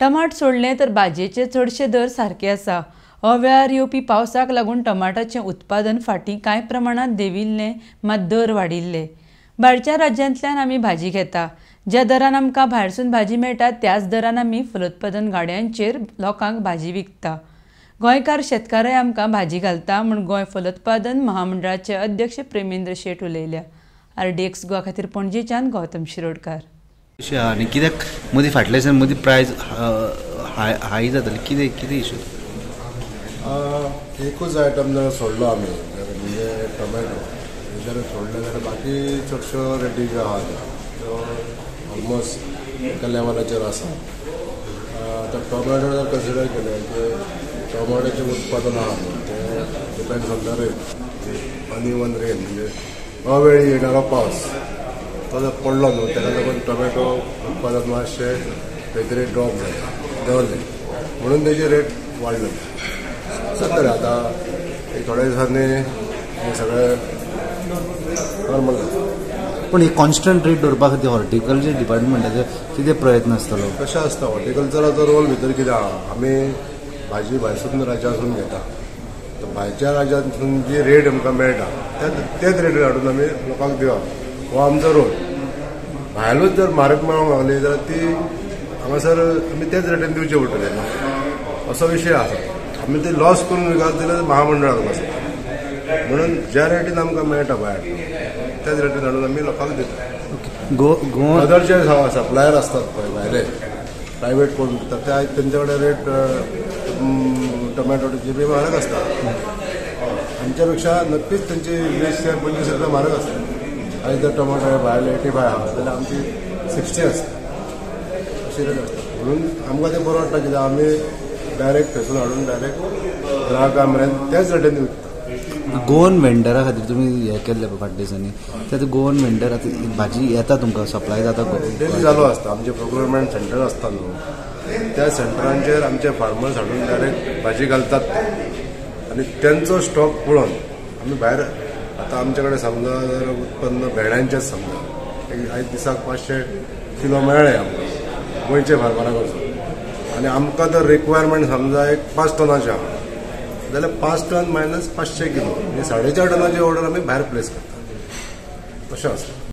टमाट सोडले तर भाजयेचे चडशे दर सारके आसा। अवेळार येवपी पावसाक लागून टमाटाचें उत्पादन फाटीं कांय प्रमाणात देंविल्लें, मात दर वाडिल्ले। भायरच्या राज्यांतल्यान आमी भाजी घेता। ज्या दरान आमकां भायरसून भाजी मेळटा त्याच दरान आमी फलोत्पादन गाड्यांचेर लोकांक भाजी विकता। गोंयकार शेतकाराय आमकां भाजी घालता म्हूण गोंय फलोत्पादन महामंडळाचे अध्यक्ष प्रेमेंद्र शेट उलयल्या। RDX गोवा खातीर पणजेच्यान गौतम शिरोडकार। आनी कित्याक मदीं फाटल्या दिसांनी मदीं प्रायस हाय जाताली, कितें इशू? एकूच आयटम जर सोडलो आमी म्हणजे टोमॅटो जर सोडले जाल्यार बाकी चडश्यो रेटी ज्यो आहा त्यो ऑलमोस्ट एका लेवलाचेर आसा। आतां टोमॅटो जर कन्सिडर केले की टोमॅटोचें उत्पादन आहा ते depends on the rain, uneven rain म्हणजे अवेळी येणारो पावस तो जर पडलो न्हू ताका लागून टोमॅटो उत्पादन मातशें खंय तरी ड्रॉप देंवलें म्हणून तेजी रेट वाडली। सत्तर आतां थोड्या दिसांनी हे सगळें नॉर्मल जाता। पूण ही कॉन्स्टंट रेट दवरपा खातीर हॉर्टिकल्चर डिपार्टमेंटाचे कितें प्रयत्न आसतलो? कशें आसता हॉर्टिकल्चराचो रोल भितर कितें आहा, आमी भाजी भायरसून राज्यांतसून घेता, तर भायच्या राज्यांतसून जी रेट आमकां मेळटा तेच रेटीर हाडून आमी लोकांक दिवप हो आमचो रोल। भायरूच जर म्हारग मेळोंक लागली जाल्यार ती हांगासर आमी तेच रेटीन दिवचे पडटले असो विशय आसा। आमी ते लॉस करून विकत जाल्यार महामंडळाक आसा, म्हणून ज्या रेटीन आमकां मेळटा भायर त्याच रेटीन हाडून आमी लोकांक दिता। अदर जे सप्लायर असतात पळय भायले प्रायवेट कोण विकतात ते तेंचे कडेन रेट टोमॅटोची बी म्हारग आसता, आमच्या पेक्षा नक्कीच तेंची 20 ते 25 रुपया म्हारग आसता। आयज जर टोमॅटो भायले 85 आहा जाल्यार आमची 60 आसता, अशी रेट आसता। म्हणून आमकां ते परवडटा कित्याक आमी डायरेक्ट थंयसून हाडून डायरेक्ट ग्राहकां मेरेन त्याच रेटीन विकता। गोवन वेंडरा खातीर तुमी हें केल्लें फाटल्या दिसांनी, ते गोवन वेंडर आतां भाजी येता तुमकां सप्लाय जाता डेली चालू आसता। आमचे प्रोक्युरमेंट सेंटर आसता न्हू, त्या सेंटरांचेर आमचे फार्मर्स हाडून डायरेक्ट भाजी घालतात आनी तेंचो स्टॉक पळोवन आमी भायर आतां आमचे कडेन समजा जर उत्पन्न भेंड्यांचेंच समजा आयज दिसाक 500 किलो मेळ्ळे आमकां गोंयचे फार्मरा कडसून आनी आमकां जर रिक्वायरमेंट समजा एक 5 टनाचें आहा जाल्यार 5 टन मायनस 500 किलो म्हणजे 4.5 टनाची ऑर्डर आमी भायर प्लेस करता, तशें आसता।